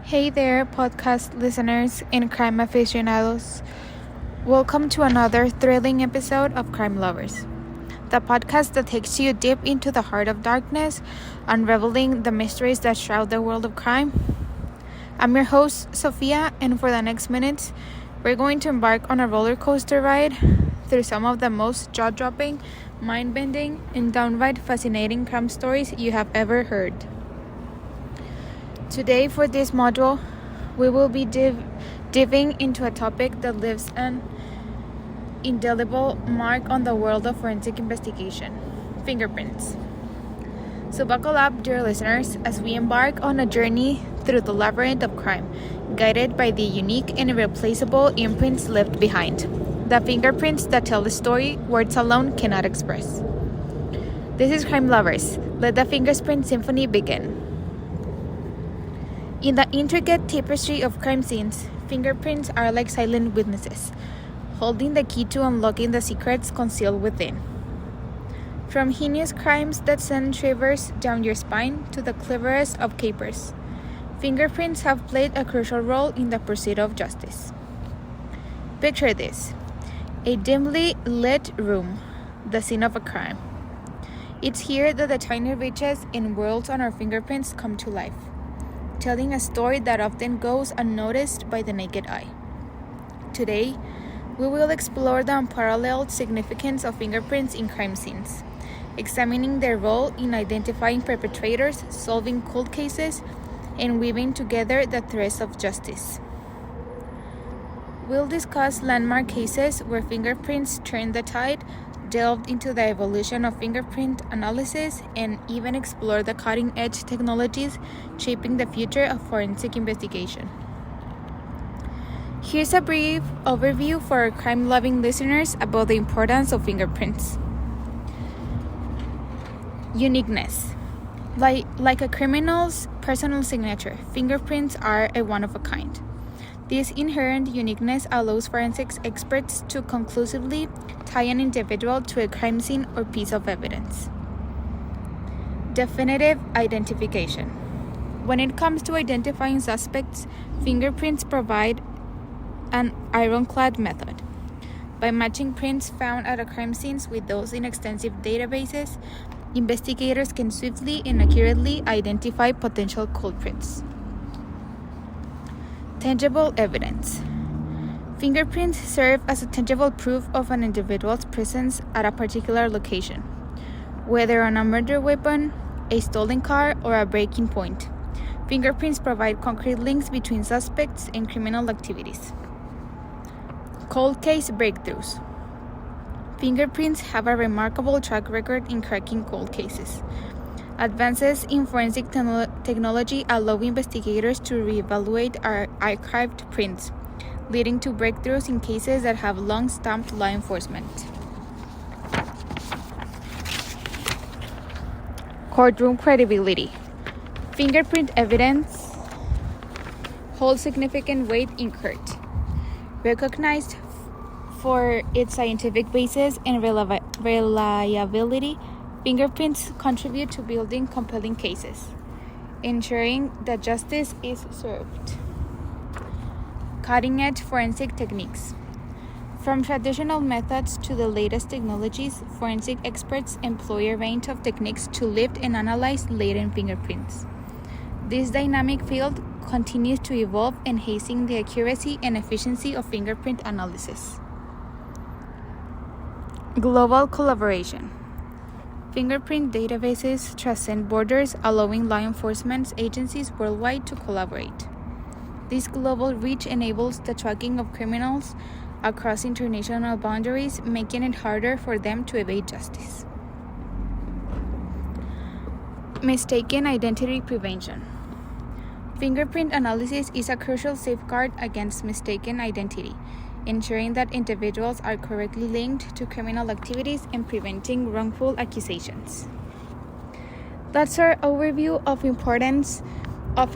Hey there, podcast listeners and crime aficionados. Welcome to another thrilling episode of Crime Lovers, the podcast that takes you deep into the heart of darkness, unraveling the mysteries that shroud the world of crime. I'm your host, Sophia, and for the next minutes, we're going to embark on a roller coaster ride through some of the most jaw-dropping, mind-bending, and downright fascinating crime stories you have ever heard. Today, for this module, we will be diving into a topic that leaves an indelible mark on the world of forensic investigation: fingerprints. So buckle up, dear listeners, as we embark on a journey through the labyrinth of crime, guided by the unique and irreplaceable imprints left behind. The fingerprints that tell a story words alone cannot express. This is Crime Lovers. Let the fingerprint symphony begin. In the intricate tapestry of crime scenes, fingerprints are like silent witnesses, holding the key to unlocking the secrets concealed within. From heinous crimes that send shivers down your spine to the cleverest of capers, fingerprints have played a crucial role in the pursuit of justice. Picture this: a dimly lit room, the scene of a crime. It's here that the tiny ridges and whorls on our fingerprints come to life, telling a story that often goes unnoticed by the naked eye. Today, we will explore the unparalleled significance of fingerprints in crime scenes, examining their role in identifying perpetrators, solving cold cases, and weaving together the threads of justice. We'll discuss landmark cases where fingerprints turned the tide, delved into the evolution of fingerprint analysis, and even explore the cutting-edge technologies shaping the future of forensic investigation. Here's a brief overview for our crime-loving listeners about the importance of fingerprints. Uniqueness. Like a criminal's personal signature, fingerprints are a one-of-a-kind. This inherent uniqueness allows forensics experts to conclusively tie an individual to a crime scene or piece of evidence. Definitive identification. When it comes to identifying suspects, fingerprints provide an ironclad method. By matching prints found at a crime scenes with those in extensive databases, investigators can swiftly and accurately identify potential culprits. Tangible evidence. Fingerprints serve as a tangible proof of an individual's presence at a particular location, whether on a murder weapon, a stolen car, or a breaking point. Fingerprints provide concrete links between suspects and criminal activities. Cold case breakthroughs. Fingerprints have a remarkable track record in cracking cold cases. Advances in forensic technology allow investigators to reevaluate our archived prints, leading to breakthroughs in cases that have long stumped law enforcement. Courtroom credibility. Fingerprint evidence holds significant weight in court. Recognized for its scientific basis and reliability, fingerprints contribute to building compelling cases, ensuring that justice is served. Cutting-edge forensic techniques. From traditional methods to the latest technologies, forensic experts employ a range of techniques to lift and analyze latent fingerprints. This dynamic field continues to evolve, enhancing the accuracy and efficiency of fingerprint analysis. Global collaboration. Fingerprint databases transcend borders, allowing law enforcement agencies worldwide to collaborate. This global reach enables the tracking of criminals across international boundaries, making it harder for them to evade justice. Mistaken identity prevention. Fingerprint analysis is a crucial safeguard against mistaken identity, ensuring that individuals are correctly linked to criminal activities and preventing wrongful accusations. That's our overview of importance of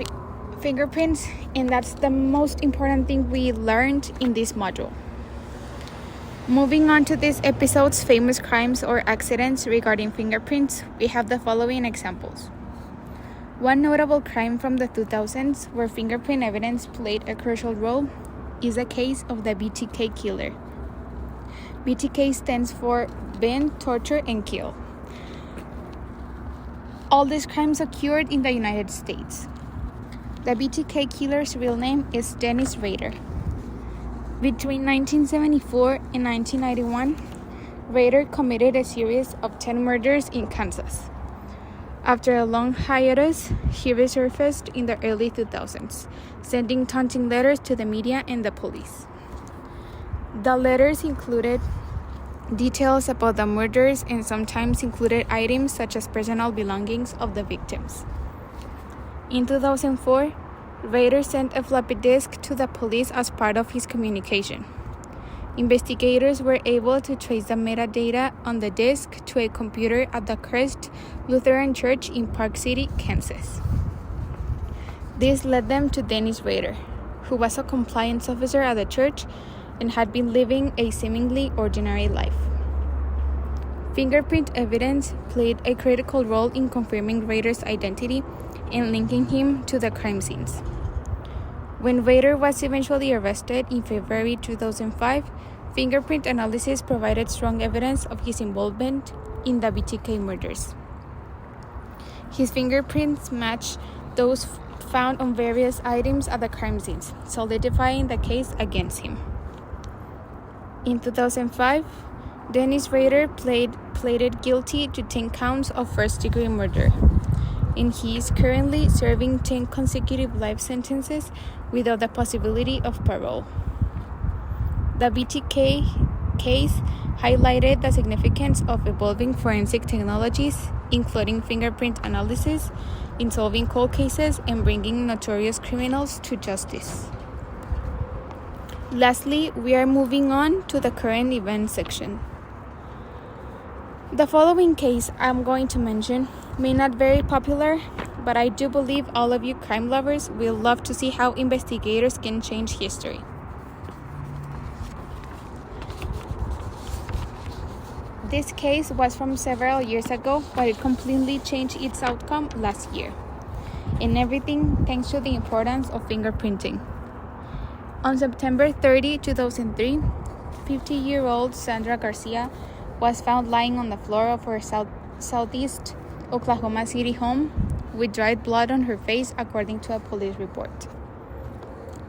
fingerprints, and that's the most important thing we learned in this module. Moving on to this episode's famous crimes or accidents regarding fingerprints, we have the following examples. One notable crime from the 2000s where fingerprint evidence played a crucial role is the case of the BTK killer. BTK stands for Bend, Torture, and Kill. All these crimes occurred in the United States. The BTK killer's real name is Dennis Rader. Between 1974 and 1991, Rader committed a series of 10 murders in Kansas. After a long hiatus, he resurfaced in the early 2000s, sending taunting letters to the media and the police. The letters included details about the murders and sometimes included items such as personal belongings of the victims. In 2004, Rader sent a floppy disk to the police as part of his communication. Investigators were able to trace the metadata on the disk to a computer at the Christ Lutheran Church in Park City, Kansas. This led them to Dennis Rader, who was a compliance officer at the church and had been living a seemingly ordinary life. Fingerprint evidence played a critical role in confirming Rader's identity and linking him to the crime scenes. When Rader was eventually arrested in February 2005, fingerprint analysis provided strong evidence of his involvement in the BTK murders. His fingerprints matched those found on various items at the crime scenes, solidifying the case against him. In 2005, Dennis Rader pleaded guilty to 10 counts of first-degree murder, and he is currently serving 10 consecutive life sentences without the possibility of parole. The BTK case highlighted the significance of evolving forensic technologies, including fingerprint analysis, in solving cold cases and bringing notorious criminals to justice. Lastly, we are moving on to the current events section. The following case I'm going to mention may not be very popular, but I do believe all of you crime lovers will love to see how investigators can change history. This case was from several years ago, but it completely changed its outcome last year. And everything thanks to the importance of fingerprinting. On September 30, 2003, 50-year-old Sandra Garcia was found lying on the floor of her southeast Oklahoma City home with dried blood on her face, according to a police report.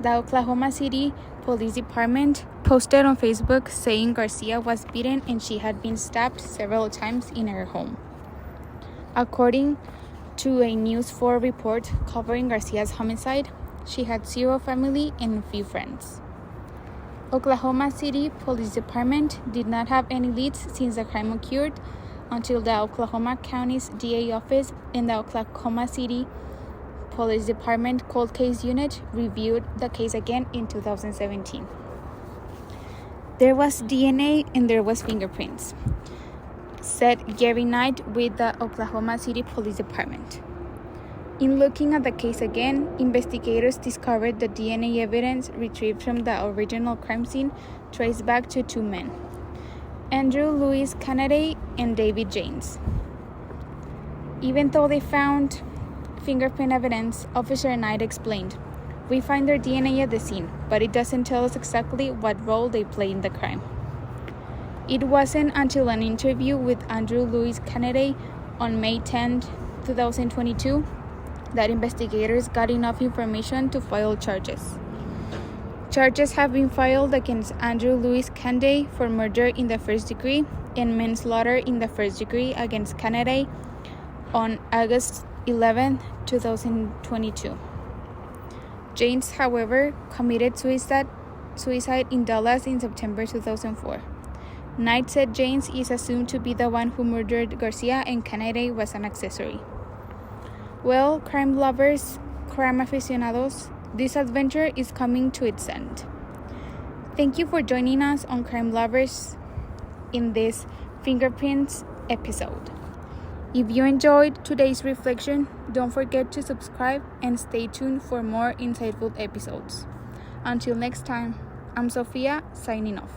The Oklahoma City Police Department posted on Facebook saying Garcia was beaten and she had been stabbed several times in her home. According to a News 4 report covering Garcia's homicide, she had 0 family and few friends. Oklahoma City Police Department did not have any leads since the crime occurred until the Oklahoma County's DA office and the Oklahoma City Police Department Cold Case Unit reviewed the case again in 2017. There was DNA and there was fingerprints, said Gary Knight with the Oklahoma City Police Department. In looking at the case again, investigators discovered the DNA evidence retrieved from the original crime scene traced back to 2 men, Andrew Louis Kennedy and David James. Even though they found fingerprint evidence, Officer Knight explained, "We find their DNA at the scene, but it doesn't tell us exactly what role they played in the crime." It wasn't until an interview with Andrew Louis Kennedy on May 10, 2022, that investigators got enough information to file charges. Charges have been filed against Andrew Louis Kennedy for murder in the first degree and manslaughter in the first degree against Kennedy on August 11, 2022. James, however, committed suicide in Dallas in September 2004. Knight said James is assumed to be the one who murdered Garcia and Kennedy was an accessory. Well, crime lovers, crime aficionados, this adventure is coming to its end. Thank you for joining us on Crime Lovers in this Fingerprints episode. If you enjoyed today's reflection, don't forget to subscribe and stay tuned for more insightful episodes. Until next time, I'm Sophia, signing off.